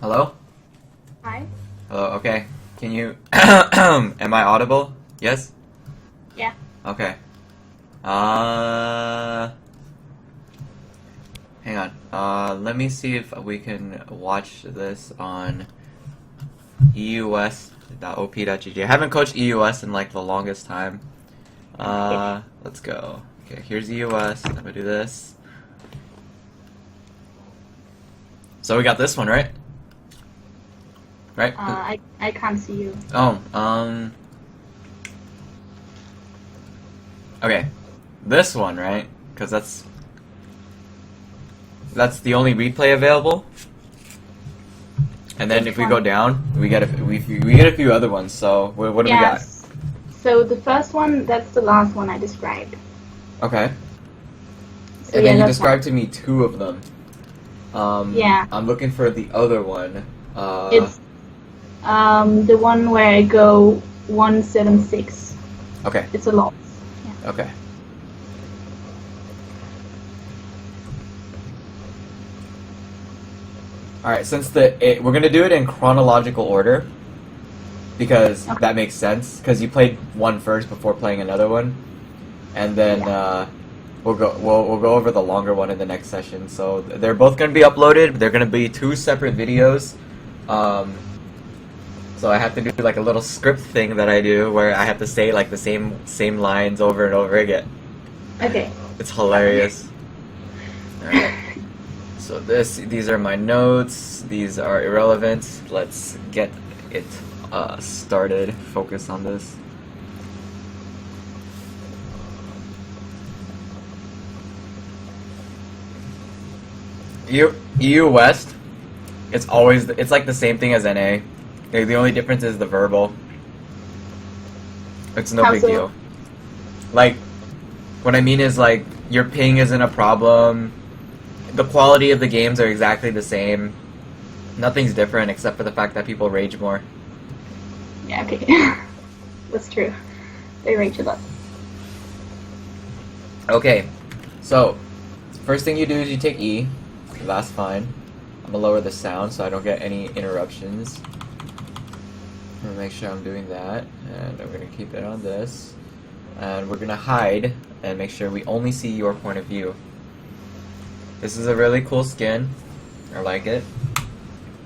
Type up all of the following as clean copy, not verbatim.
Hello? Hi. Hello, okay. Can you... Am I audible? Yes? Yeah. Okay. Hang on. Let me see if we can watch this on eus.op.gg. I haven't coached EUS in like the longest time. Let's go. Okay, here's EUS. I'm gonna do this. So we got this one, right? Right? I can't see you. Oh, okay. This one, right? Because that's the only replay available. And then Which if we one? go down, we get a few other ones. So what do we got? Yes. So the first one, that's the last one I described. Okay. So And then yeah, you that's described to me two of them. Yeah. I'm looking for the other one. It's the one where I go 176. Okay. It's a lot. Yeah. Okay. Alright, since we're gonna do it in chronological order, because Okay. that makes sense, because you played one first before playing another one, and then we'll go over the longer one in the next session. So they're both gonna be uploaded. They're gonna be two separate videos. So I have to do like a little script thing that I do where I have to say like the same lines over and over again. Okay. It's hilarious. Alright. So these are my notes. These are irrelevant. Let's get it started. Focus on this. EU West. It's like the same thing as NA. The only difference is the verbal. It's no How big so? deal. Like, what I mean is like your ping isn't a problem. The quality of the games are exactly the same. Nothing's different except for the fact that people rage more. Yeah, okay. That's true. They rage a lot. Okay, so first thing you do is you take E. That's fine. I'm gonna lower the sound so I don't get any interruptions. I'm gonna make sure I'm doing that, and I'm gonna keep it on this. And we're gonna hide and make sure we only see your point of view. This is a really cool skin. I like it.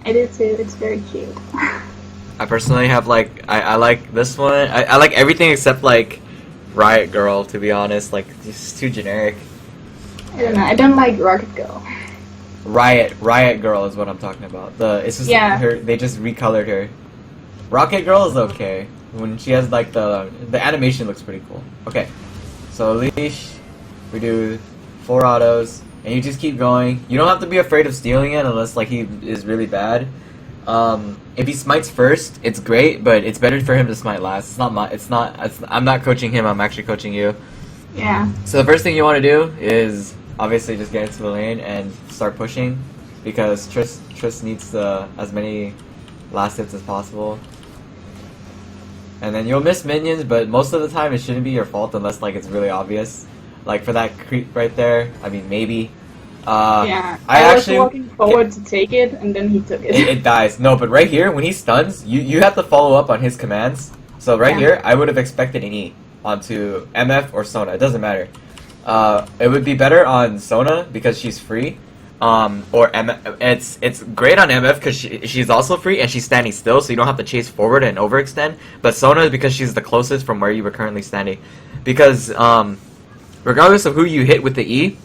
I do too. It's very cute. I personally have like I like this one. I like everything except like Riot Girl, to be honest. Like it's too generic. I don't know. I don't like Rocket Girl. Riot Girl is what I'm talking about. It's just her. They just recolored her. Rocket Girl is okay when she has like the animation looks pretty cool. Okay, so leash. We do 4 autos. And you just keep going. You don't have to be afraid of stealing it unless like he is really bad. If he smites first, it's great, but it's better for him to smite last. I'm not coaching him. I'm actually coaching you. Yeah. So the first thing you want to do is obviously just get into the lane and start pushing, because Trist needs as many last hits as possible. And then you'll miss minions, but most of the time it shouldn't be your fault unless like it's really obvious. Like for that creep right there, I mean maybe. Yeah. I was actually walking forward to take it, and then he took it. It dies. No, but right here when he stuns, you have to follow up on his commands. So right here, I would have expected an E onto MF or Sona. It doesn't matter. It would be better on Sona because she's free. Or MF. It's great on MF because she's also free and she's standing still, so you don't have to chase forward and overextend. But Sona is because she's the closest from where you were currently standing. Because regardless of who you hit with the E,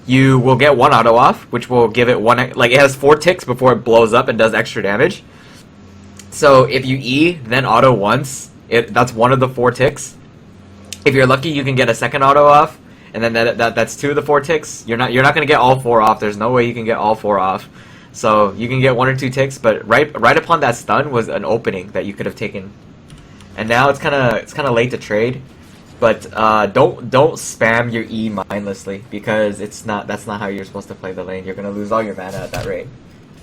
you will get 1 auto off, which will give it like it has 4 ticks before it blows up and does extra damage. So if you E then auto once, that's 1 of the 4 ticks. If you're lucky, you can get a second auto off, and then that's 2 of the 4 ticks. You're not gonna get all 4 off. There's no way you can get all 4 off. So you can get 1 or 2 ticks, but right upon that stun was an opening that you could have taken. And now it's kind of late to trade. But don't spam your E mindlessly, because that's not how you're supposed to play the lane. You're gonna lose all your mana at that rate,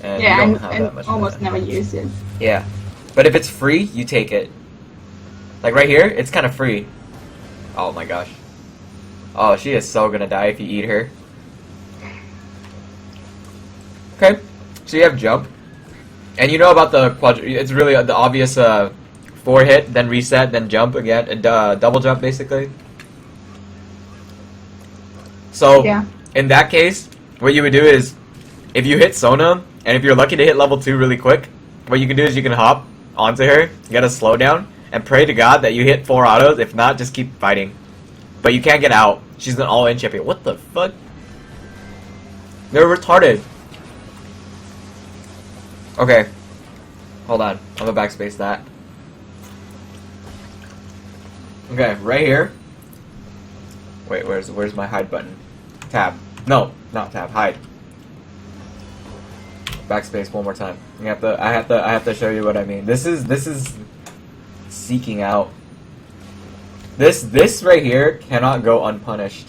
and you don't have that much almost mana. never use it. Yeah, but if it's free, you take it. Like right here, it's kind of free. Oh my gosh. Oh, she is so gonna die if you eat her. Okay, so you have jump. And you know about the it's really the obvious 4 hit, then reset, then jump again, and double jump basically. So Yeah. in that case, what you would do is, if you hit Sona, and if you're lucky to hit level 2 really quick, what you can do is you can hop onto her, get a slowdown, and pray to God that you hit 4 autos. If not, just keep fighting. But you can't get out. She's an all-in champion. What the fuck? They're retarded. Okay. Hold on. I'm gonna backspace that. Okay, right here. Wait, where's my hide button? Tab. No, not tab. Hide. Backspace one more time. I have to show you what I mean. This is seeking out. This right here cannot go unpunished.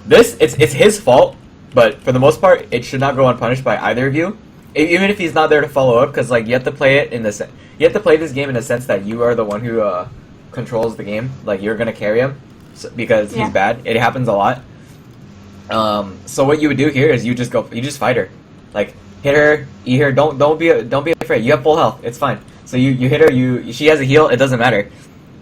It's his fault, but for the most part, it should not go unpunished by either of you. Even if he's not there to follow up, because like you have to play it you have to play this game in the sense that you are the one who controls the game. Like you're gonna carry him because he's bad. It happens a lot. So what you would do here is you just fight her, like hit her, eat her. Don't be afraid. You have full health. It's fine. So you hit her. She has a heal. It doesn't matter.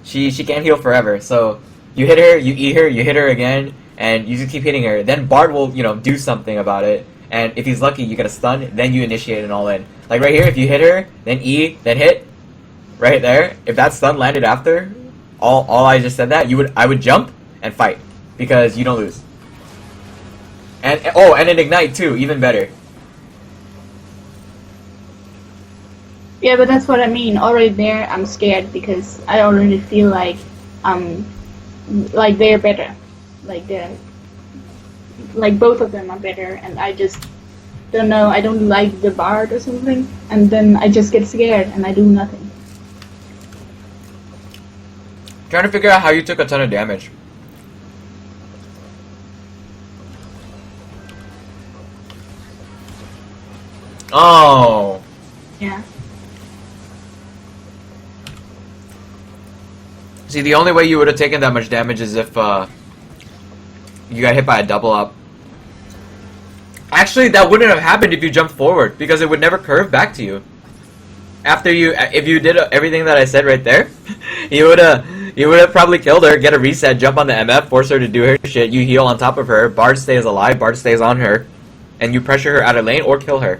She can't heal forever. So you hit her. You eat her. You hit her again, and you just keep hitting her. Then Bard will do something about it. And if he's lucky, you get a stun. Then you initiate an all-in. Like right here, if you hit her, then E, then hit, right there. If that stun landed after all I just said that, I would jump and fight because you don't lose. And and an ignite too, even better. Yeah, but that's what I mean. Already there, I'm scared because I already feel like they're better. Like both of them are better, and I just don't know. I don't like the Bard or something, and then I just get scared and I do nothing. Trying to figure out how you took a ton of damage. Oh. Yeah. See, the only way you would have taken that much damage is if you got hit by a double up. Actually, that wouldn't have happened if you jumped forward, because it would never curve back to you. If you did everything that I said right there, you would have probably killed her, get a reset, jump on the MF, force her to do her shit, you heal on top of her, Bard stays alive, Bard stays on her, and you pressure her out of lane or kill her.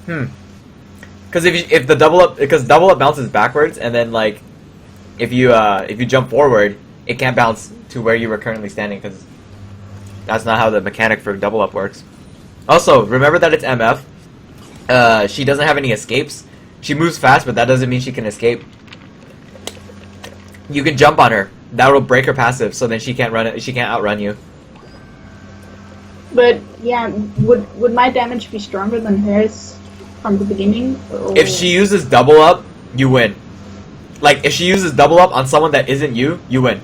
Because if the double up bounces backwards, and then like if you jump forward, it can't bounce to where you were currently standing, because that's not how the mechanic for double up works. Also, remember that it's MF. She doesn't have any escapes. She moves fast, but that doesn't mean she can escape. You can jump on her. That will break her passive, so then she can't outrun you. But yeah, would my damage be stronger than hers from the beginning? Or... If she uses double up, you win. Like if she uses double up on someone that isn't you, you win.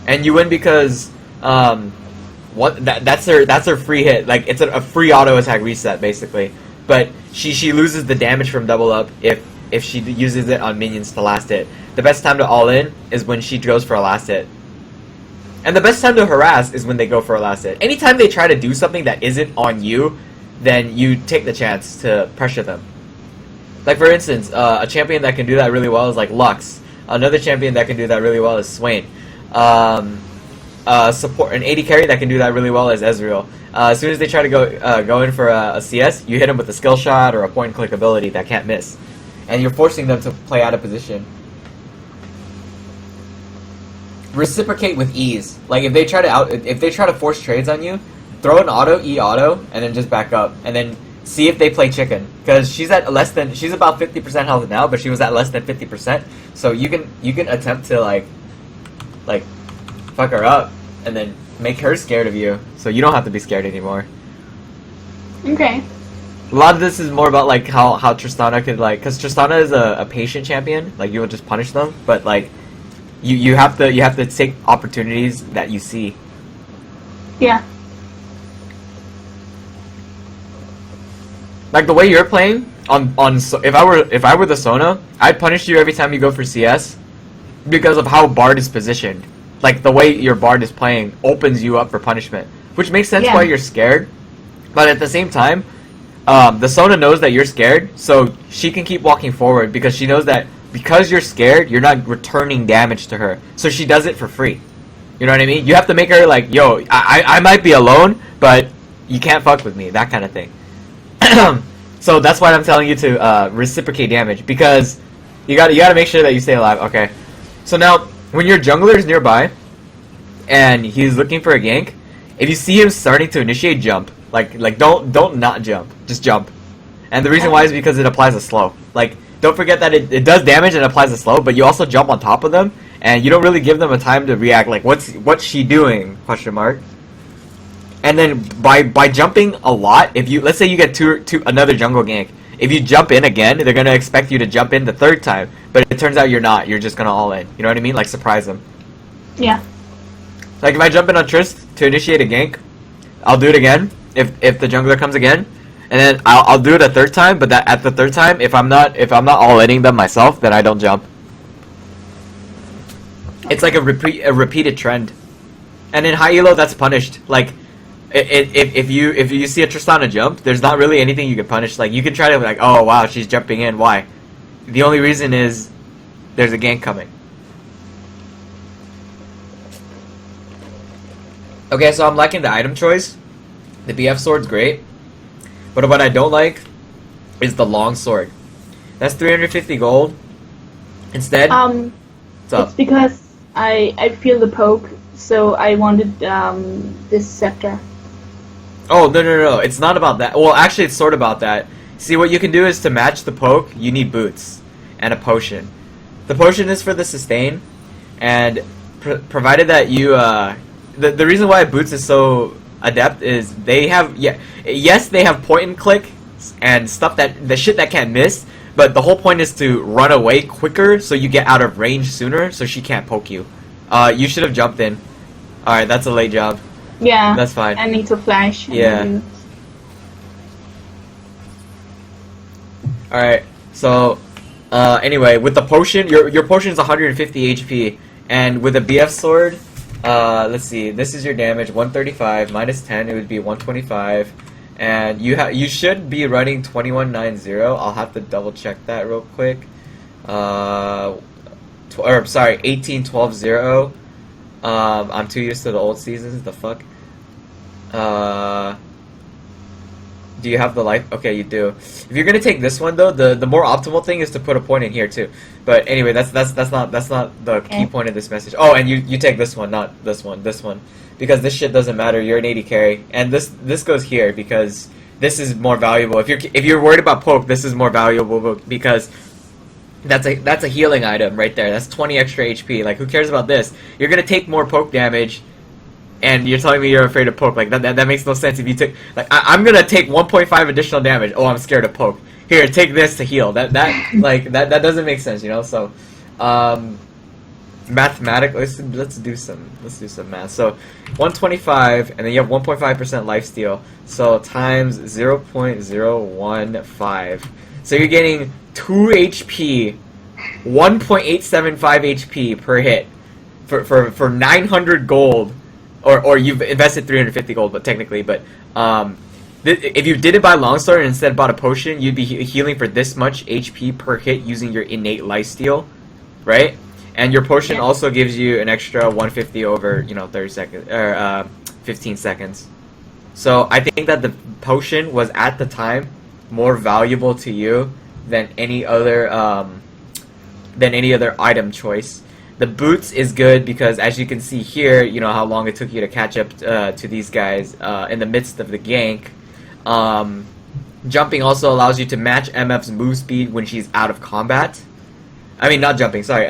And you win because that's her free hit. Like it's a free auto attack reset basically. But she loses the damage from double up if she uses it on minions to last hit. The best time to all in is when she goes for a last hit. And the best time to harass is when they go for a last hit. Anytime they try to do something that isn't on you, then you take the chance to pressure them. Like for instance, a champion that can do that really well is like Lux. Another champion that can do that really well is Swain. Support an AD carry that can do that really well is Ezreal. As soon as they try to go in for a CS, you hit them with a skill shot or a point and click ability that can't miss, and you're forcing them to play out of position. Reciprocate with ease. Like if they try to force trades on you, throw an auto, E auto, and then just back up, and then see if they play chicken. Because she's about 50% health now, but she was at less than 50%. So you can attempt to like fuck her up, and then make her scared of you, so you don't have to be scared anymore. Okay. A lot of this is more about like how Tristana could because Tristana is a patient champion. Like you will just punish them, but like you have to take opportunities that you see. Yeah. Like the way you're playing if I were the Sona, I'd punish you every time you go for CS because of how Bard is positioned. Like the way your Bard is playing opens you up for punishment, which makes sense why you're scared. But at the same time, the Sona knows that you're scared, so she can keep walking forward because she knows that because you're scared, you're not returning damage to her. So she does it for free. You know what I mean? You have to make her like, yo, I might be alone, but you can't fuck with me, that kind of thing. So that's why I'm telling you to reciprocate damage, because you gotta make sure that you stay alive. Okay. So now, when your jungler is nearby, and he's looking for a gank, if you see him starting to initiate, jump. Like don't not jump. Just jump. And the reason why is because it applies a slow. Like, don't forget that it does damage and applies a slow, but you also jump on top of them, and you don't really give them a time to react. Like, what's she doing? Question mark. And then by jumping a lot, if you let's say you get two another jungle gank, if you jump in again, they're gonna expect you to jump in the third time, but it turns out you're not. You're just gonna all in. You know what I mean? Like, surprise them. Yeah. Like, if I jump in on Trist to initiate a gank, I'll do it again if the jungler comes again, and then I'll do it a third time. But that at the third time, if I'm not all inning them myself, then I don't jump. It's like a repeated trend, and in high elo that's punished. Like, if you see a Tristana jump, there's not really anything you can punish. Like, you can try to be like, oh wow, she's jumping in. Why? The only reason is there's a gank coming. Okay, so I'm liking the item choice. The BF sword's great, but what I don't like is the long sword. That's 350 gold. Instead, what's up? It's because I feel the poke, so I wanted this scepter. Oh, no. It's not about that. Well, actually, it's sort of about that. See, what you can do is to match the poke, you need boots and a potion. The potion is for the sustain, and provided that you... The reason why boots is so adept is they have... yes, they have point and click and stuff that... The shit that can't miss, but the whole point is to run away quicker so you get out of range sooner so she can't poke you. You should have jumped in. Alright, that's a late job. Yeah. That's fine. I need to flash. Yeah. Alright, so... anyway, with the potion, your potion is 150 HP, and with a BF sword... let's see. This is your damage, 135 minus 10. It would be 125, and you should be running 2190. I'll have to double check that real quick. Sorry, 18120. I'm too used to the old seasons. The fuck. Do you have the life? Okay, you do. If you're gonna take this one though, the more optimal thing is to put a point in here too. But anyway, that's not the key point of this message. Oh, and you take this one, not this one, because this shit doesn't matter. You're an 80 carry, and this goes here because this is more valuable. If you're worried about poke, this is more valuable because that's a healing item right there. That's 20 extra HP. Like, who cares about this? You're gonna take more poke damage. And you're telling me you're afraid of poke. Like, that makes no sense. If you took... Like, I'm gonna take 1.5 additional damage. Oh, I'm scared of poke. Here, take this to heal. That doesn't make sense, you know? So, mathematically... Let's do some math. So, 125, and then you have 1.5% lifesteal. So, times 0.015. So, you're getting 2 HP, 1.875 HP per hit for 900 gold. Or you've invested 350 gold, but technically, if you did it by longsword and instead bought a potion, you'd be healing for this much HP per hit using your innate lifesteal, right? And your potion also gives you an extra 150 over, 30 seconds or 15 seconds. So I think that the potion was at the time more valuable to you than any other item choice. The boots is good because, as you can see here, you know how long it took you to catch up to these guys in the midst of the gank. Jumping also allows you to match MF's move speed when she's out of combat. I mean, not jumping, sorry.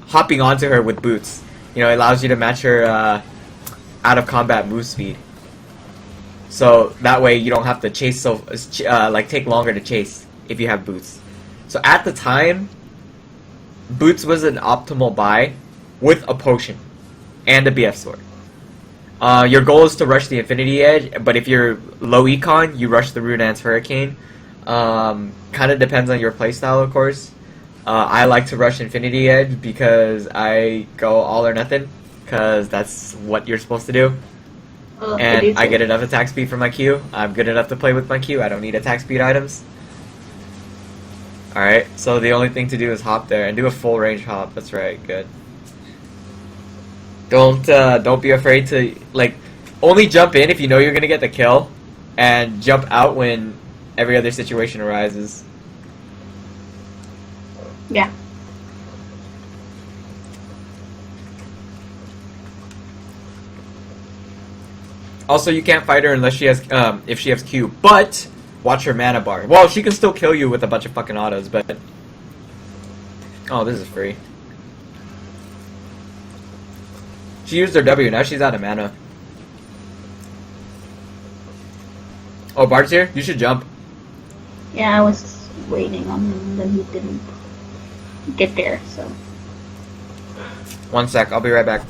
Hopping onto her with boots. You know, it allows you to match her out of combat move speed. So that way you don't have to chase take longer to chase if you have boots. So at the time, boots was an optimal buy with a potion and a BF sword. Your goal is to rush the Infinity Edge, but if you're low econ, you rush the Rudan's Hurricane. Kind of depends on your playstyle, of course. I like to rush Infinity Edge because I go all or nothing, because that's what you're supposed to do. And I too. get enough attack speed from my Q. I'm good enough to play with my Q. I don't need attack speed items. Alright, so the only thing to do is hop there and do a full range hop. That's right, good. Don't be afraid to, like, only jump in if you know you're gonna get the kill, and jump out when every other situation arises. Yeah. Also, you can't fight her unless she has, if she has Q, but watch her mana bar. Well, she can still kill you with a bunch of fucking autos, but... Oh, this is free. She used her W, now she's out of mana. Oh, Bart's here? You should jump. Yeah, I was waiting on him, and then he didn't get there, so... 1 sec, I'll be right back.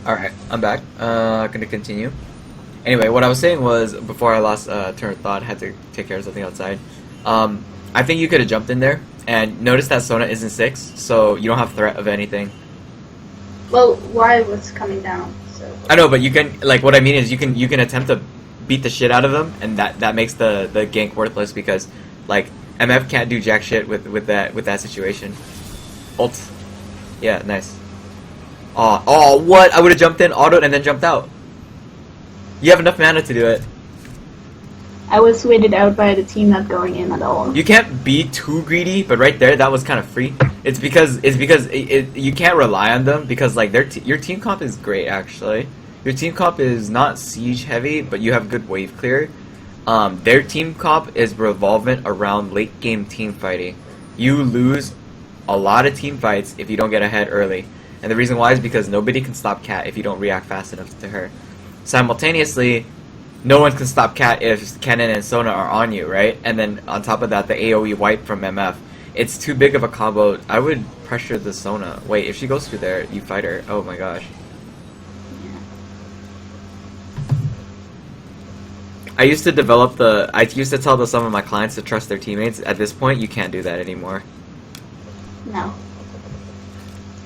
Alright, I'm back. Gonna continue. Anyway, what I was saying was, before I lost turn of thought, had to take care of something outside. I think you could have jumped in there, and notice that Sona isn't 6, so you don't have threat of anything. Well, Y was coming down, so... I know, but you can, like, what I mean is you can attempt to beat the shit out of them, and that makes the gank worthless, because, like, MF can't do jack shit with that situation. Ult. Yeah, nice. Oh, what? I would have jumped in, autoed, and then jumped out. You have enough mana to do it. I was weighted out by the team not going in at all. You can't be too greedy, but right there, that was kind of free. It's because you can't rely on them, because like your team comp is great actually. Your team comp is not siege heavy, but you have good wave clear. Their team comp is revolvent around late game team fighting. You lose a lot of team fights if you don't get ahead early. And the reason why is because nobody can stop Cat if you don't react fast enough to her. Simultaneously, no one can stop Cat if Kennen and Sona are on you, right? And then on top of that, the AoE wipe from MF. It's too big of a combo. I would pressure the Sona. Wait, if she goes through there, you fight her. Oh my gosh. I used to tell some of my clients to trust their teammates. At this point, you can't do that anymore. No.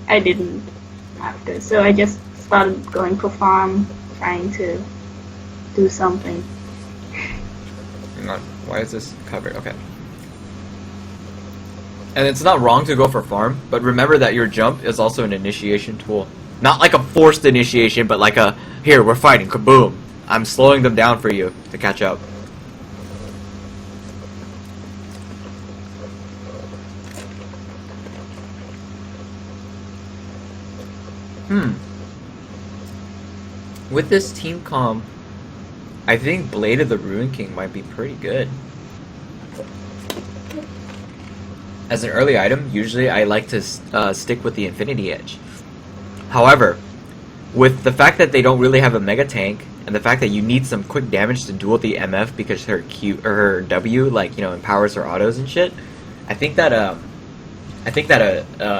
I didn't have to, so I just started going for farm, trying to do something. Hang on, why is this covered? Okay. And it's not wrong to go for farm, but remember that your jump is also an initiation tool. Not like a forced initiation, but like a, here, we're fighting, kaboom. I'm slowing them down for you to catch up. With this team comp, I think Blade of the Ruin King might be pretty good. As an early item, usually I like to stick with the Infinity Edge. However, with the fact that they don't really have a mega tank, and the fact that you need some quick damage to duel the MF because her Q or her W, like, you know, empowers her autos and shit, I think that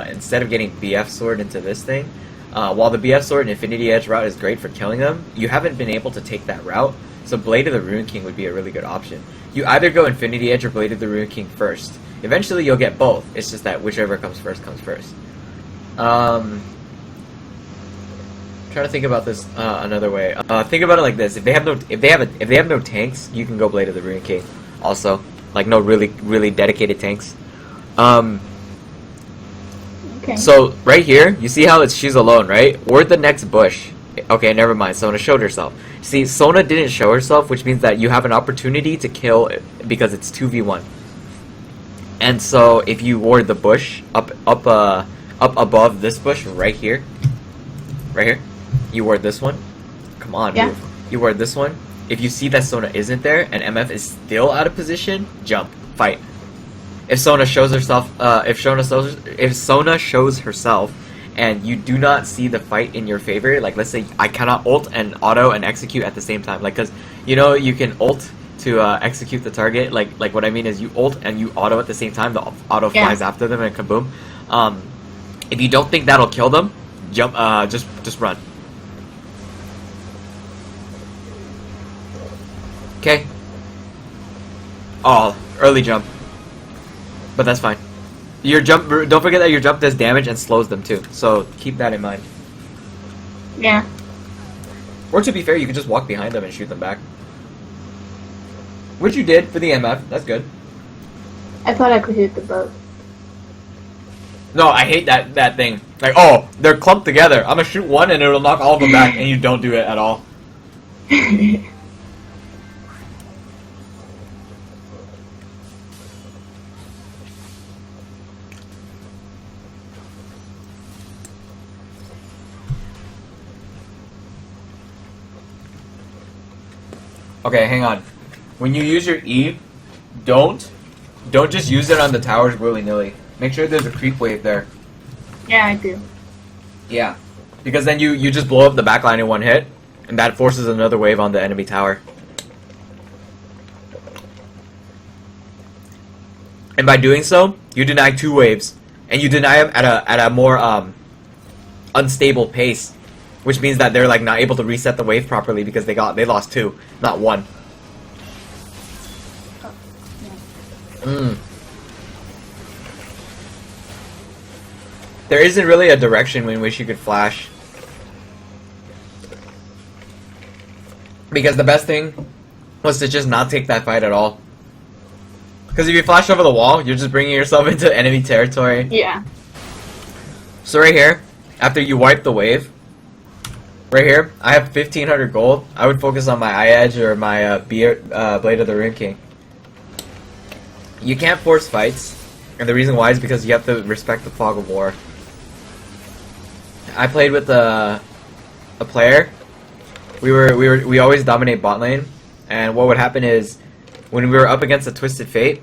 instead of getting BF sword into this thing, while the BF sword and Infinity Edge route is great for killing them, you haven't been able to take that route. So Blade of the Ruin King would be a really good option. You either go Infinity Edge or Blade of the Ruin King first. Eventually you'll get both. It's just that whichever comes first comes first. Trying to think about this another way. Think about it like this: if they have no tanks, you can go Blade of the Ruin King. Also, like no really dedicated tanks. Okay. So right here, you see how she's alone, right? Ward the next bush. Okay, never mind. Sona showed herself. See, Sona didn't show herself, which means that you have an opportunity to kill it because it's 2v1. And so if you ward the bush up above this bush right here, you ward this one. Come on, yeah. Move. You ward this one. If you see that Sona isn't there and MF is still out of position, jump, fight. If Sona shows herself, if Sona shows herself, and you do not see the fight in your favor, like let's say I cannot ult and auto and execute at the same time, like because you know you can ult to execute the target. Like what I mean is you ult and you auto at the same time. The auto flies after them and kaboom. If you don't think that'll kill them, jump. Just run. Okay. Oh, early jump. But that's fine. Your jump. Don't forget that your jump does damage and slows them too. So keep that in mind. Yeah. Or to be fair, you can just walk behind them and shoot them back. Which you did for the MF. That's good. I thought I could hit the boat. No, I hate that thing. Like, oh, they're clumped together. I'm gonna shoot one and it'll knock all of them back, and you don't do it at all. Okay, hang on. When you use your E, don't just use it on the towers willy-nilly. Make sure there's a creep wave there. Yeah, I do. Yeah. Because then you just blow up the backline in one hit, and that forces another wave on the enemy tower. And by doing so, you deny 2 waves. And you deny them at a more unstable pace. Which means that they're like not able to reset the wave properly because they lost 2, not 1. There isn't really a direction in which you could flash. Because the best thing was to just not take that fight at all. Because if you flash over the wall, you're just bringing yourself into enemy territory. Yeah. So right here, after you wipe the wave, right here, I have 1500 gold. I would focus on my Eye Edge or my Blade of the Rune King. You can't force fights, and the reason why is because you have to respect the fog of war. I played with a player. We always dominate bot lane, and what would happen is when we were up against a Twisted Fate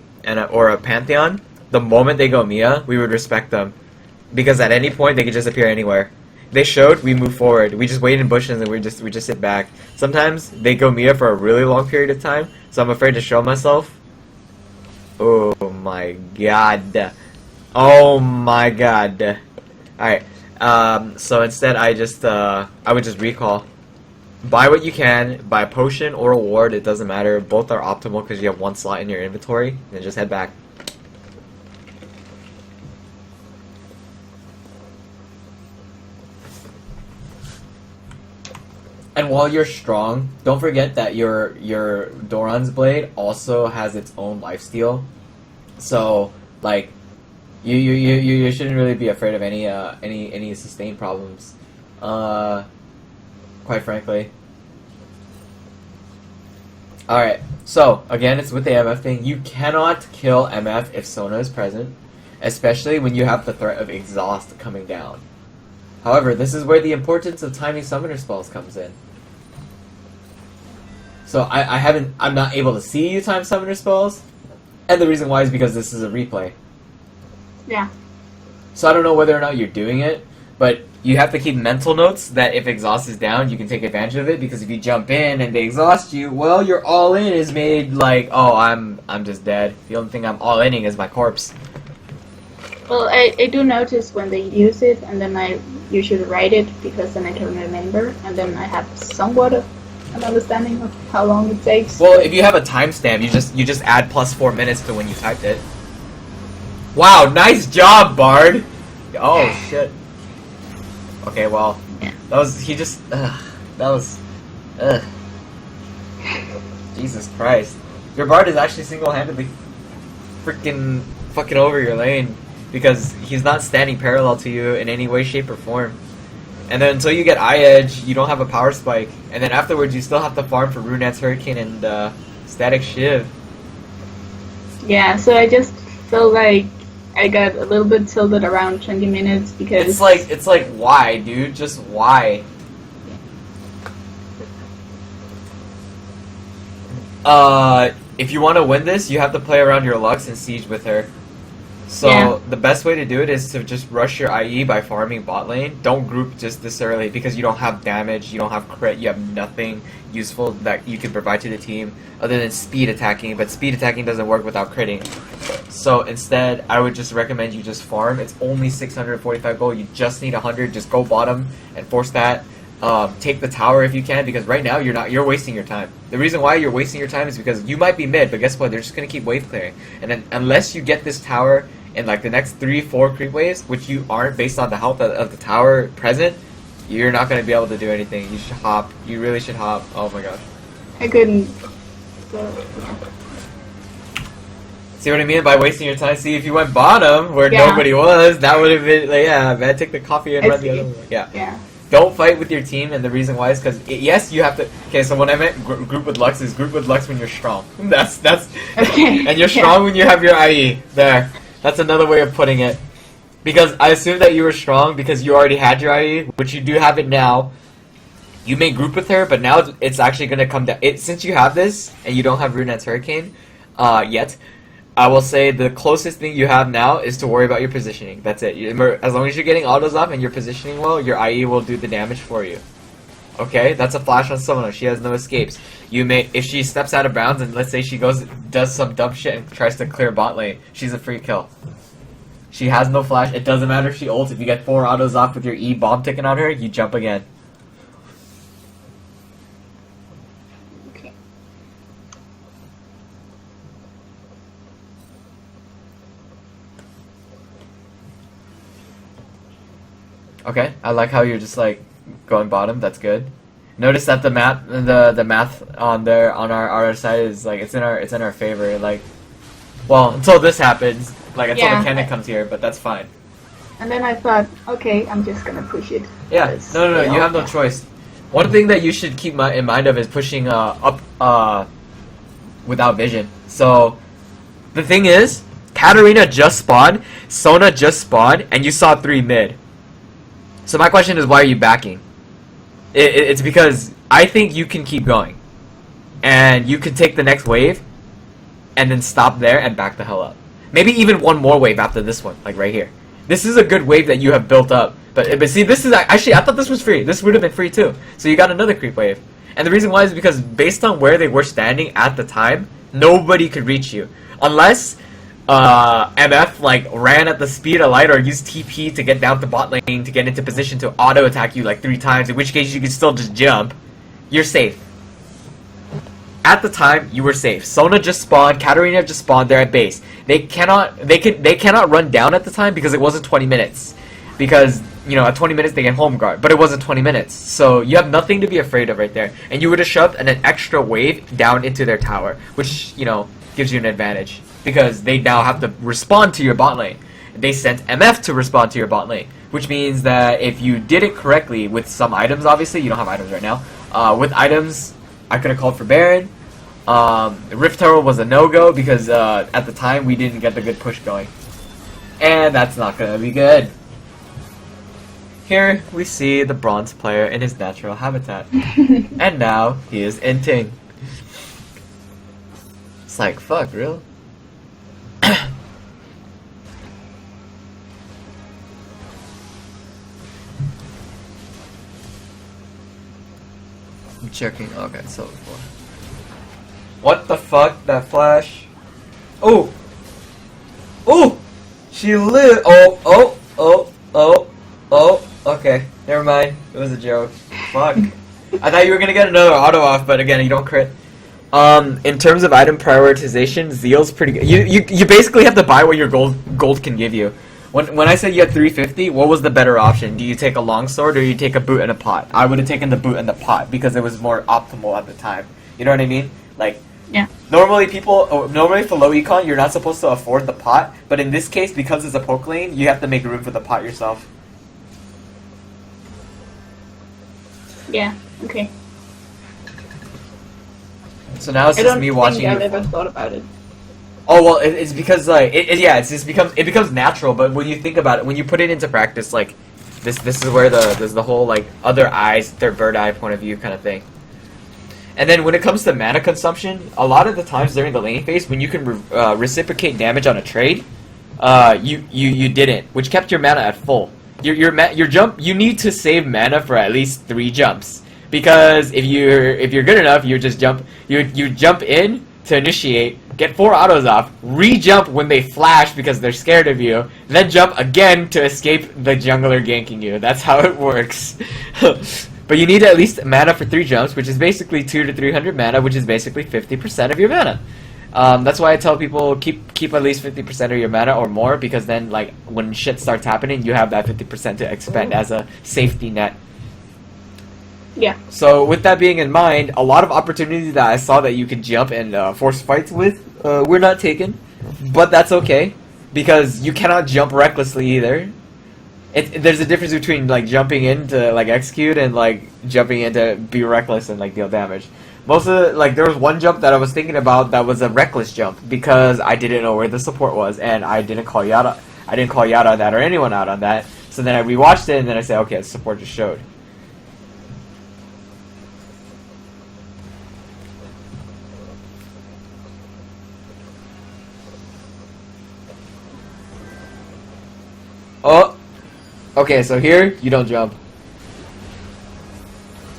or a Pantheon, the moment they go Mia, we would respect them because at any point they could just appear anywhere. They showed, we move forward. We just wait in bushes and we just sit back. Sometimes they go Mia for a really long period of time, so I'm afraid to show myself. Oh my god. Oh my god. Alright. So instead I would just recall. Buy what you can, buy a potion or a ward, it doesn't matter. Both are optimal because you have 1 slot in your inventory, and just head back. And while you're strong, don't forget that your Doran's blade also has its own lifesteal. So like you shouldn't really be afraid of any sustained problems. Quite frankly. Alright, so again it's with the MF thing. You cannot kill MF if Sona is present, especially when you have the threat of exhaust coming down. However, this is where the importance of timing summoner spells comes in. So I'm not able to see you time summoner spells, and the reason why is because this is a replay. Yeah. So I don't know whether or not you're doing it, but you have to keep mental notes that if exhaust is down, you can take advantage of it, because if you jump in and they exhaust you, well, your all-in is made like, oh, I'm just dead. The only thing I'm all-inning is my corpse. Well, I do notice when they use it, and then I usually write it, because then I can remember, and then I have somewhat of an understanding of how long it takes. Well, if you have a timestamp, you just add +4 minutes to when you typed it. Wow, nice job, Bard! Oh, shit. Okay, well, yeah. That was, Jesus Christ. Your Bard is actually single-handedly freaking fucking over your lane, because he's not standing parallel to you in any way, shape, or form. And then until you get Eye Edge, you don't have a power spike. And then afterwards, you still have to farm for Runet's Hurricane and Static Shiv. Yeah, so I just felt like I got a little bit tilted around 20 minutes because... It's like, why, dude? Just why? If you want to win this, you have to play around your Lux and Siege with her. So Yeah. the best way to do it is to just rush your IE by farming bot lane. Don't group just this early because you don't have damage, you don't have crit, you have nothing useful that you can provide to the team other than speed attacking, but speed attacking doesn't work without critting. So instead, I would just recommend you just farm. It's only 645 gold, you just need 100, just go bottom and force that. Take the tower if you can, because right now you're wasting your time. The reason why you're wasting your time is because you might be mid, but guess what? They're just gonna keep wave clearing. And then unless you get this tower in like the next 3-4 creep waves, which you aren't based on the health of the tower present, you're not gonna be able to do anything. You should hop. You really should hop. Oh my gosh. I couldn't. See what I mean by wasting your time? See, if you went bottom where Yeah. nobody was, that would have been like, yeah, man, take the coffee and I run the see. other way. Yeah. Yeah. Don't fight with your team, and the reason why is because yes, you have to. Okay, so when I meant group with Lux is group with Lux when you're strong. That's Okay. and you're strong when you have your IE. There, that's another way of putting it. Because I assume that you were strong because you already had your IE, which you do have it now. You may group with her, but now it's actually gonna come down. Since you have this and you don't have Runett's Hurricane, yet. I will say the closest thing you have now is to worry about your positioning. That's it. As long as you're getting autos off and you're positioning well, your IE will do the damage for you. Okay, that's a flash on Sona. She has no escapes. You may, if she steps out of bounds and let's say she does some dumb shit and tries to clear bot lane, she's a free kill. She has no flash. It doesn't matter if she ults. If you get 4 autos off with your E bomb ticking on her, you jump again. Okay. Okay, I like how you're just like going bottom. That's good. Notice that the math on our side is like it's in our favor. Like, well, until this happens, like until Yeah. the Kennen comes here, but that's fine. And then I thought, okay, I'm just gonna push it. Yeah, because no, they you all- have no choice. One thing that you should keep in mind of is pushing up without vision. So the thing is, Katarina just spawned, Sona just spawned, and you saw 3 mid. So my question is, why are you backing? It's because I think you can keep going, and you can take the next wave, and then stop there and back the hell up. Maybe even one more wave after this one, like right here. This is a good wave that you have built up. But see, this is actually, I thought this was free. This would have been free too. So you got another creep wave. And the reason why is because based on where they were standing at the time, nobody could reach you. Unless MF like ran at the speed of light or used TP to get down to bot lane to get into position to auto attack you like 3 times, in which case you could still just jump. You're safe. At the time, you were safe. Sona just spawned, Katarina just spawned, they're at base. They cannot run down at the time because it wasn't 20 minutes. Because, you know, at 20 minutes they get home guard, but it wasn't 20 minutes. So you have nothing to be afraid of right there. And you would have shoved an extra wave down into their tower, which, you know, gives you an advantage. Because they now have to respond to your bot lane. They sent MF to respond to your bot lane. Which means that if you did it correctly with some items, obviously, you don't have items right now. With items, I could have called for Baron. Rift Herald was a no-go because at the time we didn't get the good push going. And that's not going to be good. Here we see the bronze player in his natural habitat. And now he is inting. It's like, fuck, real? I'm checking. Okay, so before. What the fuck? That flash? Oh! Oh! She lit. Oh! Okay, never mind. It was a joke. Fuck. I thought you were gonna get another auto off, but again, you don't crit. In terms of item prioritization, Zeal's pretty good. You basically have to buy what your gold can give you. When I said you had 350, what was the better option? Do you take a longsword or you take a boot and a pot? I would have taken the boot and the pot because it was more optimal at the time. You know what I mean? Like, Yeah. normally for low econ, you're not supposed to afford the pot, but in this case, because it's a poke lane, you have to make room for the pot yourself. Yeah. Okay. So now it's I just don't me think watching I've you. ever thought about it. Oh well, it's because like it becomes natural. But when you think about it, when you put it into practice, like this is where there's the whole like other eyes, their bird eye point of view kind of thing. And then when it comes to mana consumption, a lot of the times during the laning phase, when you can reciprocate damage on a trade, you didn't, which kept your mana at full. Your jump, you need to save mana for at least 3 jumps, because if you're good enough, you jump in to initiate, get 4 autos off, re-jump when they flash because they're scared of you, then jump again to escape the jungler ganking you. That's how it works. But you need at least mana for 3 jumps, which is basically 200 to 300 mana, which is basically 50% of your mana. That's why I tell people keep at least 50% of your mana or more, because then like when shit starts happening, you have that 50% to expend as a safety net. Yeah. So with that being in mind, a lot of opportunities that I saw that you could jump and force fights with were not taken, but that's okay because you cannot jump recklessly either. There's a difference between like jumping in to like execute and like jumping in to be reckless and like deal damage. Most of there was one jump that I was thinking about that was a reckless jump because I didn't know where the support was and I didn't call you out on that or anyone out on that. So then I rewatched it and then I said, okay, the support just showed. Oh, okay, so here you don't jump.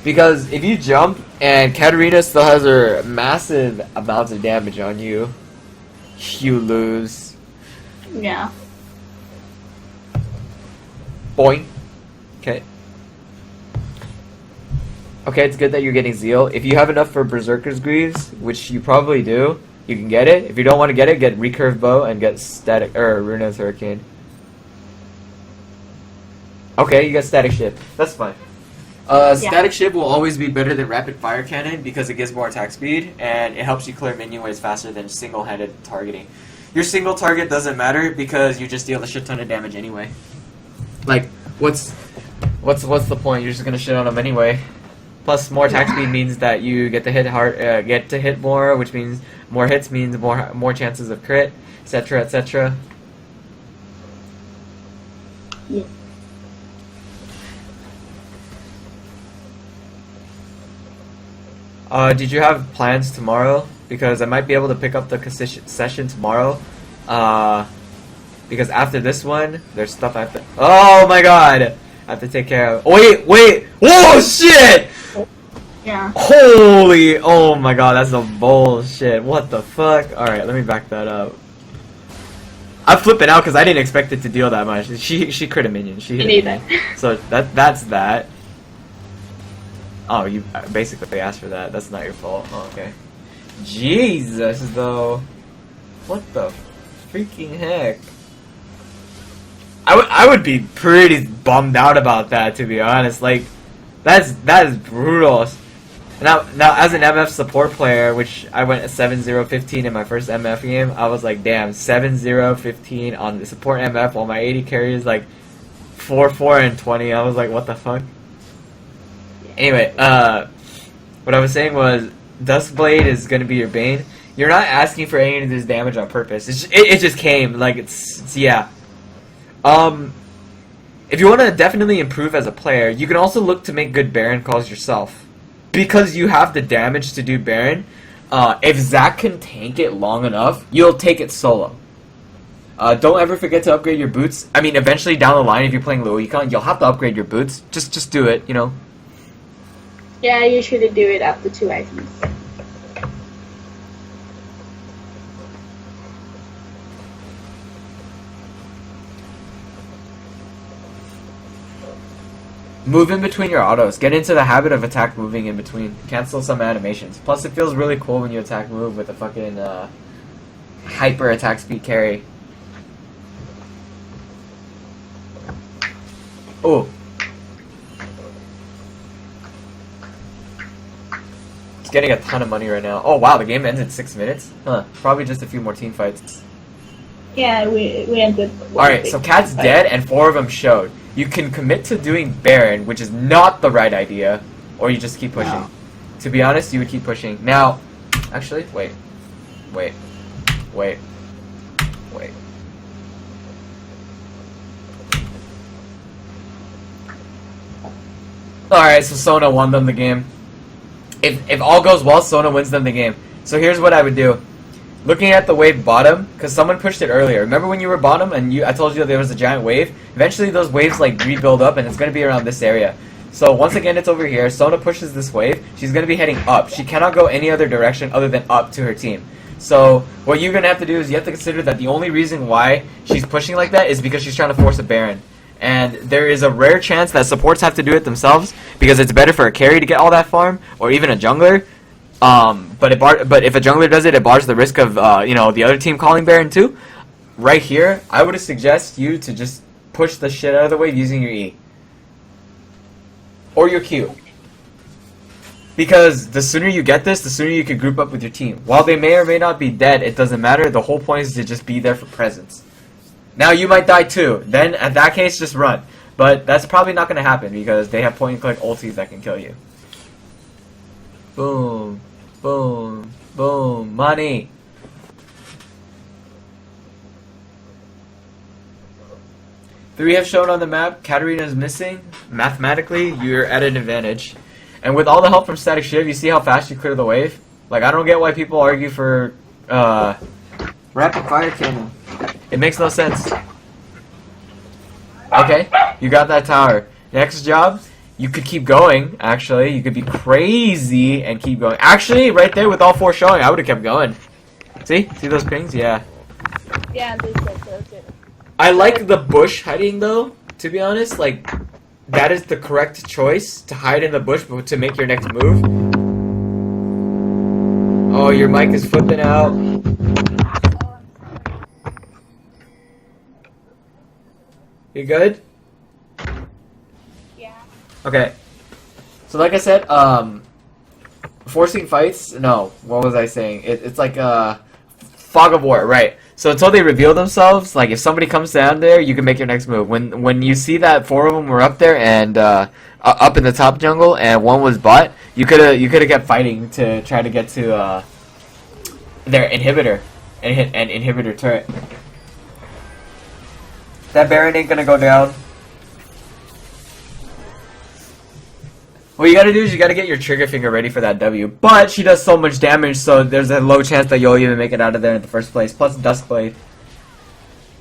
Because if you jump and Katarina still has her massive amounts of damage on you, you lose. Yeah. Boing. Okay. Okay, it's good that you're getting Zeal. If you have enough for Berserker's Greaves, which you probably do, you can get it. If you don't want to get it, get Recurve Bow and get Static or Runa's Hurricane. Okay, you got Static Ship. That's fine. Static Ship will always be better than Rapid Fire Cannon because it gives more attack speed and it helps you clear minion waves faster than single-handed targeting. Your single target doesn't matter because you just deal a shit ton of damage anyway. Like, what's the point? You're just gonna shit on them anyway. Plus, more attack speed means that you get to hit hard, get to hit more, which means more hits means more chances of crit, etc., etc. Yeah. Did you have plans tomorrow? Because I might be able to pick up the session tomorrow. Because after this one, there's stuff I have to... Oh my god! I have to take care of... Wait! Whoa, shit! Yeah. Holy... Oh my god, that's some bullshit. What the fuck? Alright, let me back that up. I'm flipping out because I didn't expect it to deal that much. She crit a minion. She hit a minion. So that's that. Oh, you basically asked for that. That's not your fault. Oh, okay. Jesus, though. What the freaking heck? I would be pretty bummed out about that, to be honest. Like, that is brutal. Now as an MF support player, which I went 7-0-15 in my first MF game, I was like, damn, 7-0-15 on the support MF while my AD carry is like 4-4-20. I was like, what the fuck? Anyway, what I was saying was, Duskblade is going to be your Bane. You're not asking for any of this damage on purpose. It just came. Like, it's yeah. If you want to definitely improve as a player, you can also look to make good Baron calls yourself. Because you have the damage to do Baron, if Zac can tank it long enough, you'll take it solo. Don't ever forget to upgrade your boots. I mean, eventually down the line, if you're playing low econ, you'll have to upgrade your boots. Just do it, you know. Yeah, I usually do it after 2 items. Move in between your autos. Get into the habit of attack moving in between. Cancel some animations. Plus, it feels really cool when you attack move with a fucking hyper attack speed carry. Oh. It's getting a ton of money right now. Oh wow, the game ends in 6 minutes? Huh. Probably just a few more team fights. Yeah, we ended. Alright, so Cat's dead and 4 of them showed. You can commit to doing Baron, which is not the right idea, or you just keep pushing. No. To be honest, you would keep pushing. Now, actually, wait. Alright, so Sona won them the game. If all goes well, Sona wins them the game. So here's what I would do. looking at the wave bottom, because someone pushed it earlier. Remember when you were bottom and I told you there was a giant wave? Eventually those waves like rebuild up and it's going to be around this area. So once again it's over here. Sona pushes this wave. She's going to be heading up. She cannot go any other direction other than up to her team. So what you're going to have to do is you have to consider that the only reason why she's pushing like that is because she's trying to force a Baron. And there is a rare chance that supports have to do it themselves because it's better for a carry to get all that farm or even a jungler. But if a jungler does it, it bars the risk of the other team calling Baron too. Right here, I would suggest you to just push the shit out of the wave using your E or your Q. Because the sooner you get this, the sooner you can group up with your team. While they may or may not be dead, it doesn't matter. The whole point is to just be there for presence. Now you might die too. Then at that case, just run. But that's probably not going to happen because they have point and click ultis that can kill you. Boom. Boom, boom, money. Three have shown on the map. Katarina is missing. Mathematically, you're at an advantage. And with all the help from Static Shiv, you see how fast you clear the wave? Like, I don't get why people argue for, rapid fire cannon. It makes no sense. Okay, you got that tower. Next job. You could keep going, actually. You could be crazy and keep going. Actually, right there with all four showing, I would have kept going. See? See those pings? Yeah. Yeah, they said so too. I like the bush hiding, though, to be honest. Like, that is the correct choice, to hide in the bush but to make your next move. Oh, your mic is flipping out. You good? Okay, so like I said, forcing fights, no, what was I saying? It's like fog of war, right? So until they reveal themselves, like if somebody comes down there, you can make your next move. When you see that four of them were up there and up in the top jungle and one was bot, you could have kept fighting to try to get to their inhibitor and hit an inhibitor turret. That Baron ain't gonna go down. What you gotta do is you gotta get your trigger finger ready for that W. But she does so much damage, so there's a low chance that you'll even make it out of there in the first place. Plus Duskblade.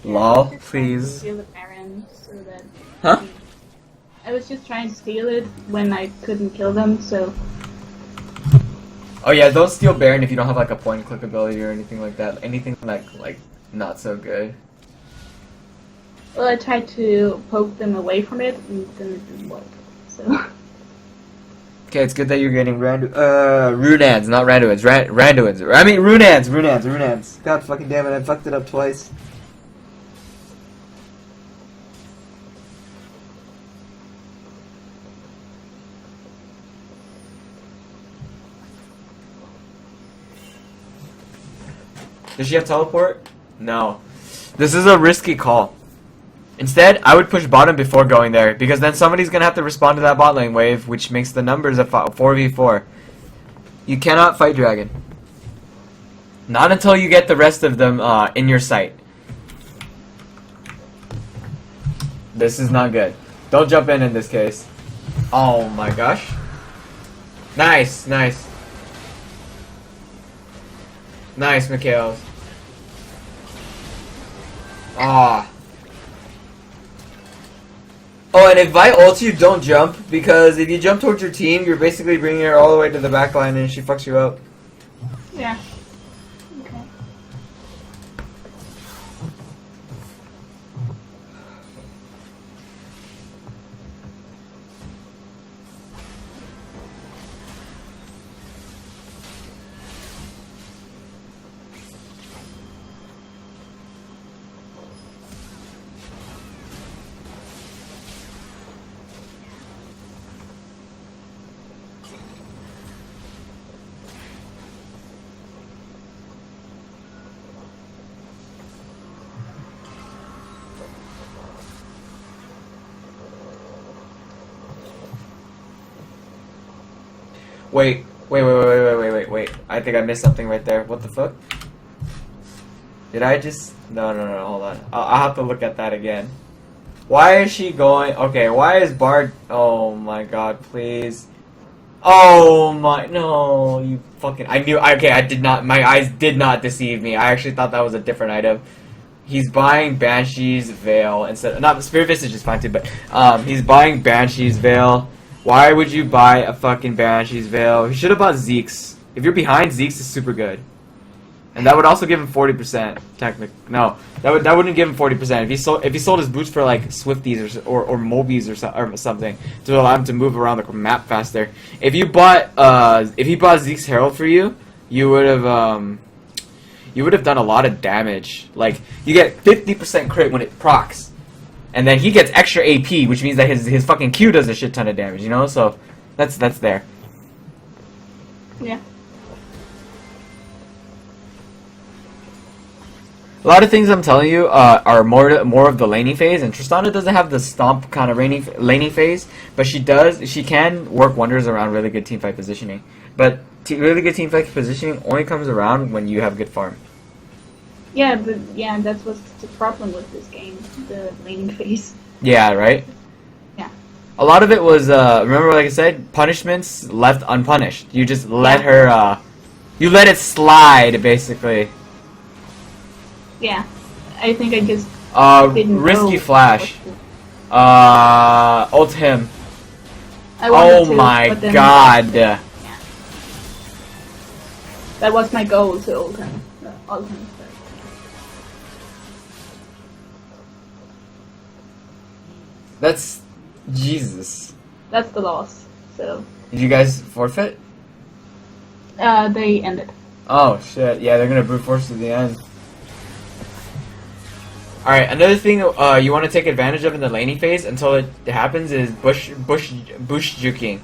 Lol, please. Steal the Baron so that. Huh? I was just trying to steal it when I couldn't kill them, so. Oh yeah, don't steal Baron if you don't have like a point and click ability or anything like that. Anything like not so good. Well, I tried to poke them away from it, and then it didn't work. So. Okay, it's good that you're getting Runans, not Randuins. Randuins. I mean Runans. God fucking damn it, I fucked it up twice. Does she have teleport? No. This is a risky call. Instead, I would push bottom before going there, because then somebody's going to have to respond to that bot lane wave, which makes the numbers a 4v4. You cannot fight Dragon. Not until you get the rest of them in your sight. This is not good. Don't jump in this case. Oh my gosh. Nice, nice. Nice, Mikhails. Ah. Oh, and if Vi ults you, don't jump, because if you jump towards your team, you're basically bringing her all the way to the back line and she fucks you up. Yeah. Okay. Wait. I think I missed something right there. What the fuck? Did I just... No, hold on. I'll have to look at that again. Why is she going... Okay, why is Bard... Oh my god, please. Oh my, no, you fucking, I knew, okay, I did not, my eyes did not deceive me. I actually thought that was a different item. He's buying Banshee's Veil instead, not, Spirit Visage is fine too, but, he's buying Banshee's Veil. Why would you buy a fucking Banshee's Veil? He should have bought Zeke's. If you're behind, Zeke's is super good. And that would also give him 40%. No, that wouldn't give him 40%. If he sold his boots for like Swifties or Mobies or something to allow him to move around the map faster. If he bought Zeke's Herald for you, you would have done a lot of damage. Like you get 50% crit when it procs, and then he gets extra AP, which means that his fucking Q does a shit ton of damage. You know, so that's there. Yeah. A lot of things I'm telling you are more of the laning phase, and Tristana doesn't have the stomp kind of laning phase, but she does. She can work wonders around really good teamfight positioning. But really good teamfight positioning only comes around when you have good farm. Yeah, but yeah, that's what's the problem with this game, the laning phase. Yeah, right? Yeah. A lot of it was, remember like I said, punishments left unpunished. You just let her, you let it slide, basically. Yeah, I think I just didn't risky know flash. Ult him. I wanted Oh to, my but then god. yeah. That was my goal to ult him. Ult him. That's Jesus. That's the loss. So Did you guys forfeit? they ended. Oh shit! Yeah, they're gonna brute force to the end. All right, another thing you want to take advantage of in the laning phase until it happens is bush juking.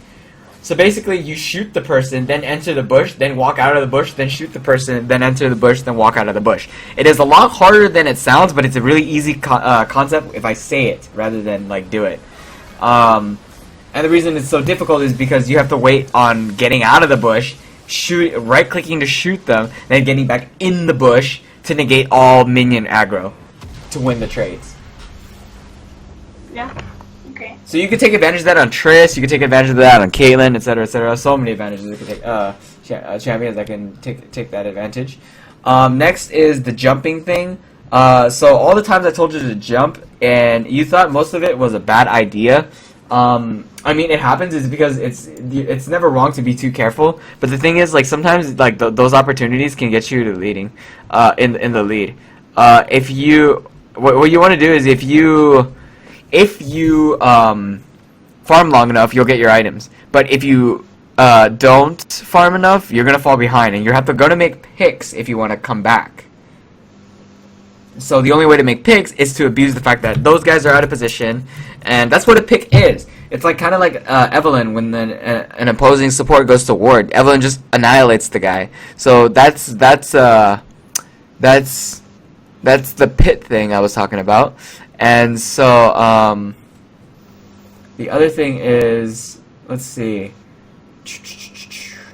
So basically, you shoot the person, then enter the bush, then walk out of the bush, then shoot the person, then enter the bush, then walk out of the bush. It is a lot harder than it sounds, but it's a really easy concept if I say it rather than like do it. And the reason it's so difficult is because you have to wait on getting out of the bush, right-clicking to shoot them, then getting back in the bush to negate all minion aggro to win the trades. Yeah. Okay. So you could take advantage of that on Triss, you could take advantage of that on Caitlyn, etc., etc. So many advantages you could take. Champions that can take that advantage. Next is the jumping thing. So all the times I told you to jump, and you thought most of it was a bad idea. I mean, it happens is because it's never wrong to be too careful. But the thing is, like sometimes like those opportunities can get you to leading, in the lead. If you what you want to do is if you farm long enough, you'll get your items. But if you don't farm enough, you're gonna fall behind, and you're gonna make picks if you want to come back. So the only way to make picks is to abuse the fact that those guys are out of position, and that's what a pick is. It's like kind of like Evelyn when an opposing support goes to ward. Evelyn just annihilates the guy. So that's the pit thing I was talking about. And so the other thing is, let's see,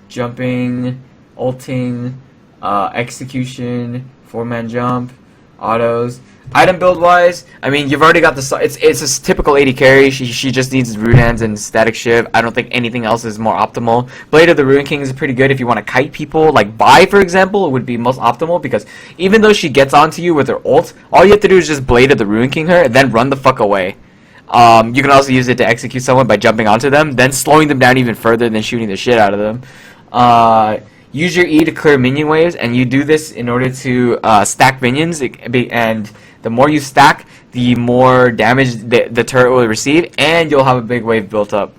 jumping, ulting, execution, 4-man jump, autos. Item build wise, I mean, you've already got the. It's a typical AD carry. She just needs Rude Hands and Static Shiv. I don't think anything else is more optimal. Blade of the Ruin King is pretty good if you want to kite people. Like Bai, for example, would be most optimal because even though she gets onto you with her ult, all you have to do is just Blade of the Ruin King her and then run the fuck away. You can also use it to execute someone by jumping onto them, then slowing them down even further, than shooting the shit out of them. Use your E to clear minion waves, and you do this in order to stack minions, and the more you stack, the more damage the turret will receive, and you'll have a big wave built up.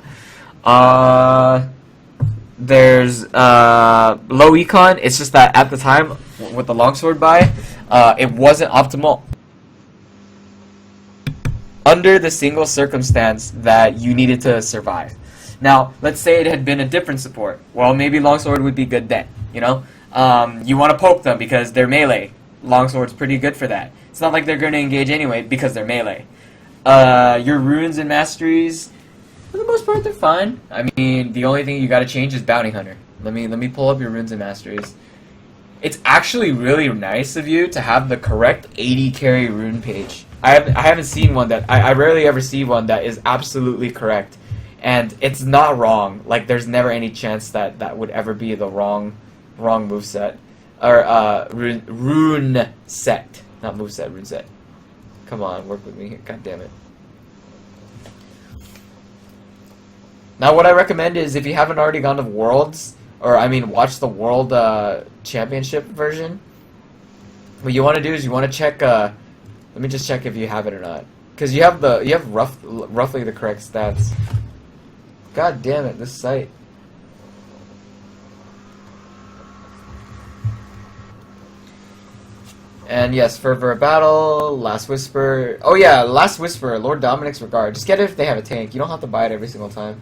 There's low econ. It's just that at the time, with the longsword buy, it wasn't optimal. Under the single circumstance that you needed to survive. Now, let's say it had been a different support. Well, maybe longsword would be good then, you know? You want to poke them because they're melee. Longsword's pretty good for that. It's not like they're going to engage anyway because they're melee. Your runes and masteries, for the most part, they're fine. I mean, the only thing you got to change is bounty hunter. Let me pull up your runes and masteries. It's actually really nice of you to have the correct AD carry rune page. I haven't seen one that I rarely ever see one that is absolutely correct. and it's not wrong. Like there's never any chance that that would ever be the wrong moveset or rune set, not moveset, rune set. Come on, work with me here. God damn it. Now, what I recommend is if you haven't already gone to Worlds, or I mean, watch the World Championship version. What you want to do is you want to check. Let me just check if you have it or not, because you have roughly the correct stats. God damn it, this site. And yes, Fervor Battle, Last Whisper. Oh yeah, Last Whisper, Lord Dominic's Regard. Just get it if they have a tank. You don't have to buy it every single time.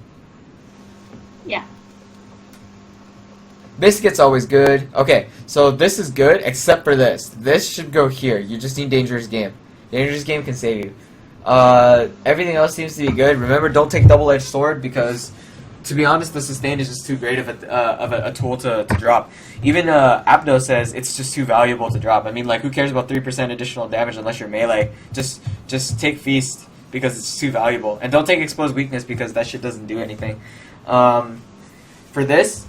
Yeah. Biscuit's always good. Okay, so this is good except for this. This should go here. You just need Dangerous Game. Dangerous Game can save you. Everything else seems to be good. Remember, don't take Double-Edged Sword because, to be honest, the sustain is just too great of a tool to drop. Even Abdo says it's just too valuable to drop. I mean, like, who cares about 3% additional damage unless you're melee? Just take Feast because it's too valuable. And don't take Exposed Weakness because that shit doesn't do anything. For this,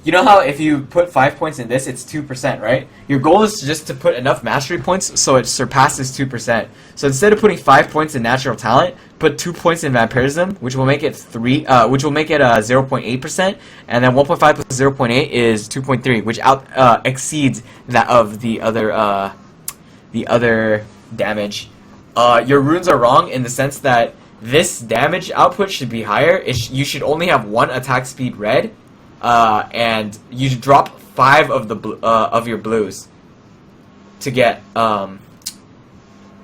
you know how if you put 5 points in this, it's 2%, right? Your goal is just to put enough mastery points so it surpasses 2%. So instead of putting 5 points in natural talent, put 2 points in vampirism, which will make it 0.8%, and then 1.5 plus 0.8 is 2.3, which exceeds that of the other damage. Your runes are wrong in the sense that this damage output should be higher. You should only have 1 attack speed red. And you drop 5 of the of your blues to get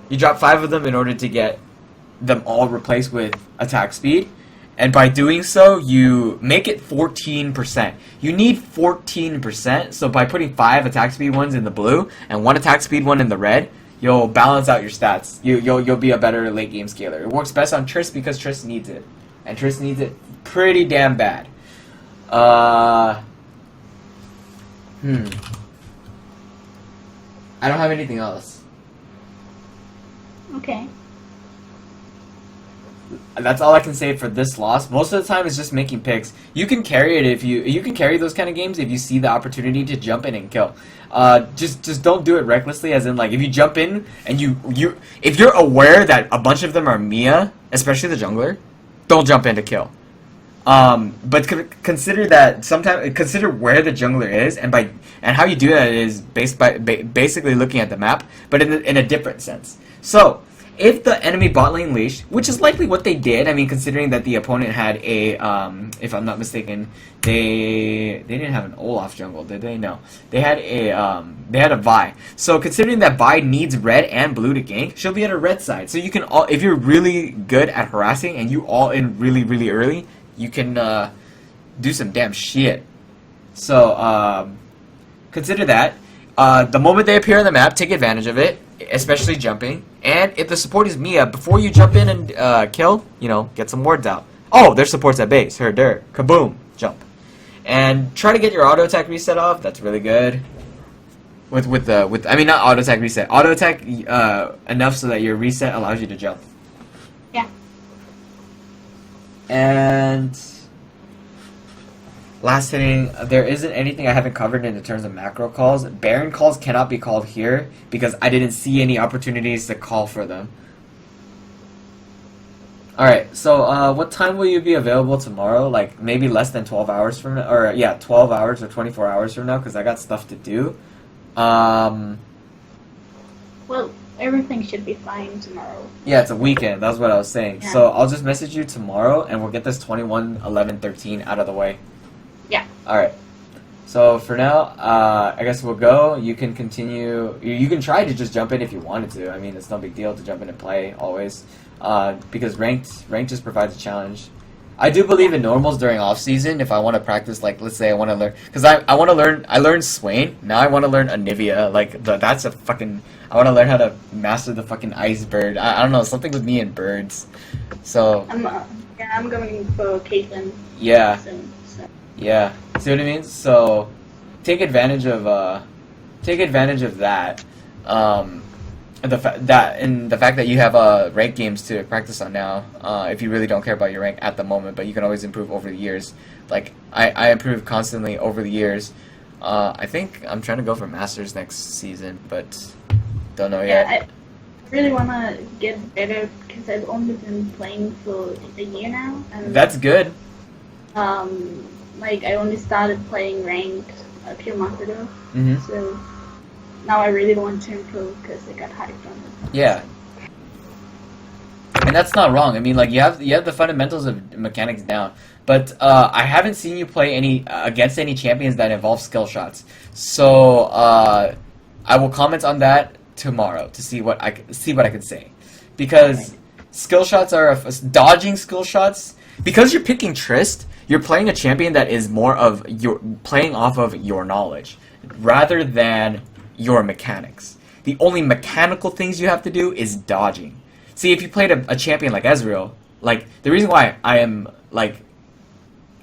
you drop 5 of them in order to get them all replaced with attack speed, and by doing so you make it 14%. You need 14%, so by putting 5 attack speed ones in the blue and 1 attack speed one in the red, you'll balance out your stats. You'll be a better late game scaler. It works best on Triss because Triss needs it, and Triss needs it pretty damn bad. I don't have anything else. Okay. That's all I can say for this loss. Most of the time, it's just making picks. You can carry it if you can carry those kind of games if you see the opportunity to jump in and kill. Just don't do it recklessly. As in, like, if you jump in and if you're aware that a bunch of them are Mia, especially the jungler, don't jump in to kill. But consider that consider where the jungler is, and how you do that is basically looking at the map, but in a different sense. So, if the enemy bot lane leashed, which is likely what they did, I mean, considering that the opponent had a, if I'm not mistaken, they didn't have an Olaf jungle, did they? No, they had a Vi. So considering that Vi needs red and blue to gank, she'll be at a red side. So you can if you're really good at harassing and you all in really really early, you can do some damn shit. So consider that. The moment they appear on the map, take advantage of it, especially jumping. And if the support is Mia, before you jump in and kill, get some wards out. Oh, there's supports at base. Her dirt. Kaboom. Jump. And try to get your auto attack reset off. That's really good. I mean, not auto attack reset. Auto attack enough so that your reset allows you to jump. Yeah. And last hitting, there isn't anything I haven't covered in terms of macro calls. Baron calls cannot be called here because I didn't see any opportunities to call for them. Alright, so what time will you be available tomorrow? Like maybe less than 12 hours from now? Or yeah, 12 hours or 24 hours from now because I got stuff to do. Well, everything should be fine tomorrow. Yeah, it's a weekend. That's what I was saying. Yeah. So I'll just message you tomorrow and we'll get this 21, 11, 13 out of the way. Yeah. Alright. So for now, I guess we'll go. You can continue. You can try to just jump in if you wanted to. I mean, it's no big deal to jump in and play always. Because ranked just provides a challenge. I do believe in normals during off season if I want to practice, like, let's say I want to learn, because I want to learn, I learned Swain, now I want to learn Anivia, like, that's a fucking, I want to learn how to master the fucking ice bird, I don't know, something with me and birds, so. I'm going for Caitlyn. Yeah. Soon, so. Yeah, see what I mean? So, take advantage of that, the fact that you have rank games to practice on now, if you really don't care about your rank at the moment, but you can always improve over the years. Like I improve constantly over the years. I think I'm trying to go for masters next season, but don't know yet. I really wanna get better because I've only been playing for a year now, and That's good. like I only started playing ranked a few months ago, Hmm. so now I really want to improve because I got hyped on it. Yeah. And that's not wrong. I mean, like you have the fundamentals of mechanics down, but I haven't seen you play any against any champions that involve skill shots. So I will comment on that tomorrow to see what I can say, because skill shots are dodging skill shots. Because you're picking Trist, you're playing a champion that is more of your playing off of your knowledge rather than your mechanics. The only mechanical things you have to do is dodging. See, if you played a champion like Ezreal, like, the reason why I am, like...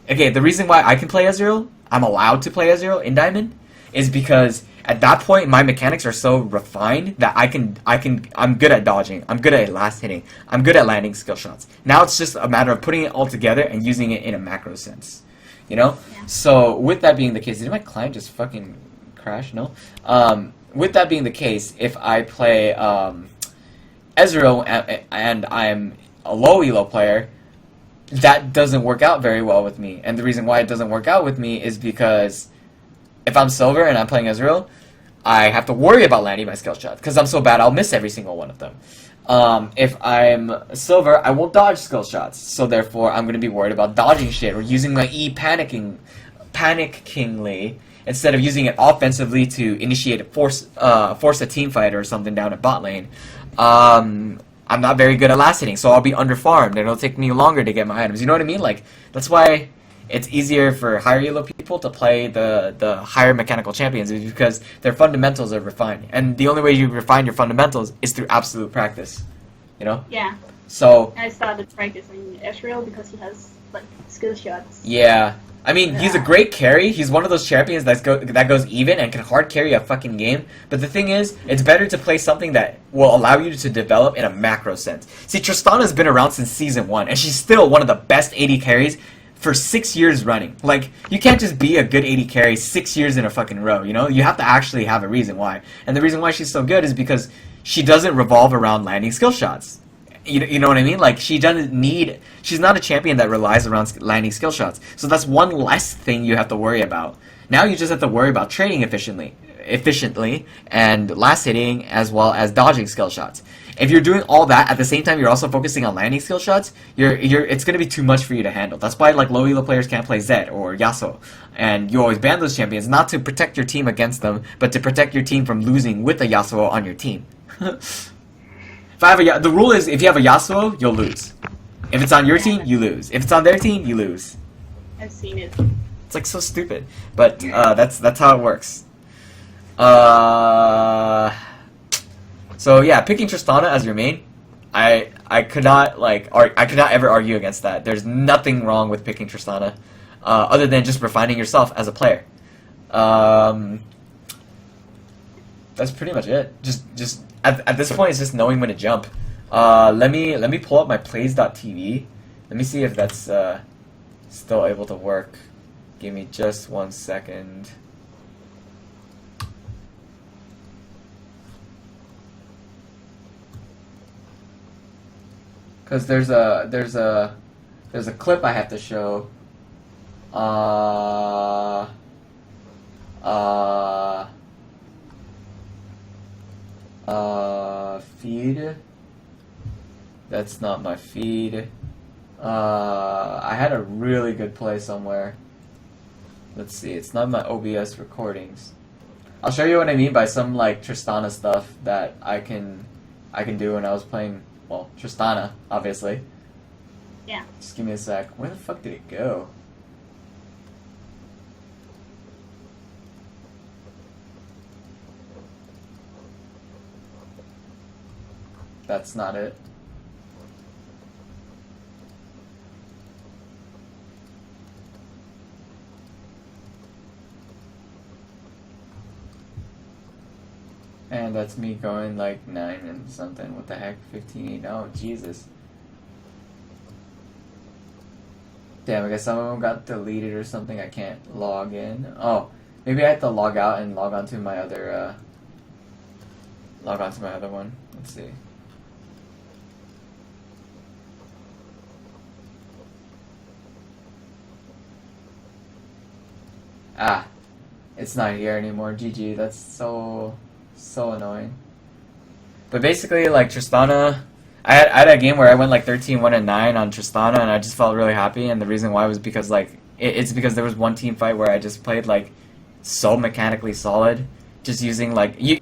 Okay, the reason why I can play Ezreal, I'm allowed to play Ezreal in Diamond, is because at that point, my mechanics are so refined that I'm good at dodging, I'm good at last hitting, I'm good at landing skill shots. Now it's just a matter of putting it all together and using it in a macro sense. You know? Yeah. So, with that being the case, did my client just fucking crash? No? With that being the case, if I play, Ezreal and I'm a low elo player, that doesn't work out very well with me. And the reason why it doesn't work out with me is because if I'm silver and I'm playing Ezreal, I have to worry about landing my skill shot because I'm so bad I'll miss every single one of them. If I'm silver, I will dodge skill shots, so therefore I'm going to be worried about dodging shit or using my E panickingly instead of using it offensively to initiate force a team fight or something down at bot lane. I'm not very good at last hitting, so I'll be underfarmed, and it'll take me longer to get my items. You know what I mean? Like, that's why it's easier for higher elo people to play the higher mechanical champions, is because their fundamentals are refined. And the only way you refine your fundamentals is through absolute practice. You know? Yeah. So... I started practicing Ezreal because he has, like, skill shots. Yeah. I mean, he's a great carry. He's one of those champions that goes even and can hard carry a fucking game. But the thing is, it's better to play something that will allow you to develop in a macro sense. See, Tristana's been around since Season 1, and she's still one of the best AD carries for 6 years running. Like, you can't just be a good AD carry 6 years in a fucking row, you know? You have to actually have a reason why. And the reason why she's so good is because she doesn't revolve around landing skill shots. You know what I mean? Like, she doesn't need... She's not a champion that relies around landing skill shots. So that's one less thing you have to worry about. Now you just have to worry about trading efficiently, and last hitting as well as dodging skill shots. If you're doing all that at the same time, you're also focusing on landing skill shots. It's going to be too much for you to handle. That's why, like, low elo players can't play Zed or Yasuo, and you always ban those champions not to protect your team against them, but to protect your team from losing with a Yasuo on your team. The rule is, if you have a Yasuo, you'll lose. If it's on your team, you lose. If it's on their team, you lose. I've seen it. It's like so stupid, but that's how it works. So yeah, picking Tristana as your main, I could not ever argue against that. There's nothing wrong with picking Tristana, other than just refining yourself as a player. That's pretty much it. Just at this point, it's just knowing when to jump. Let me pull up my plays.tv. Let me see if that's still able to work. Give me just 1 second. Cause there's a clip I have to show. Feed. That's not my feed. I had a really good play somewhere. Let's see, it's not my OBS recordings. I'll show you what I mean by some like Tristana stuff that I can do when I was playing, well, Tristana, obviously. Yeah. Just give me a sec. Where the fuck did it go? That's not it. And that's me going like 9 and something. What the heck? 15. Oh, Jesus. Damn, I guess some of them got deleted or something. I can't log in. Oh, maybe I have to log out and log onto my other, one. Let's see. Ah, it's not here anymore. GG. That's so annoying. But basically, like Tristana, I had a game where I went like 13-1-9 on Tristana, and I just felt really happy. And the reason why was because like it's because there was one team fight where I just played like so mechanically solid, just using like you.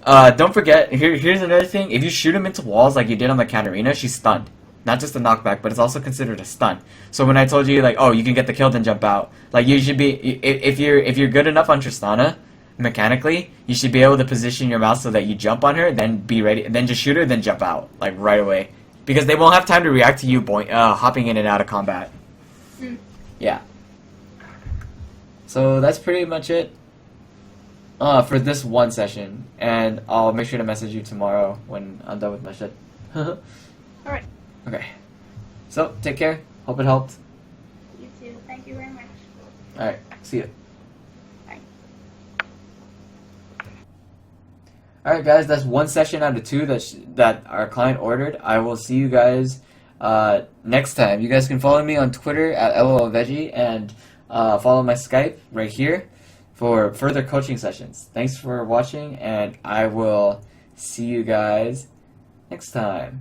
Don't forget. Here's another thing. If you shoot him into walls like you did on the Katarina, she's stunned. Not just a knockback, but it's also considered a stun. So when I told you like, oh, you can get the kill then jump out, like you should be if you're good enough on Tristana mechanically, you should be able to position your mouse so that you jump on her, then be ready, and then just shoot her, then jump out like right away, because they won't have time to react to you hopping in and out of combat. Yeah. So that's pretty much it for this one session, and I'll make sure to message you tomorrow when I'm done with my shit. Alright. Okay. So, take care. Hope it helped. You too. Thank you very much. Alright, see ya. Bye. Alright guys, that's one session out of 2 that our client ordered. I will see you guys next time. You guys can follow me on Twitter at LOLVeggie and follow my Skype right here for further coaching sessions. Thanks for watching, and I will see you guys next time.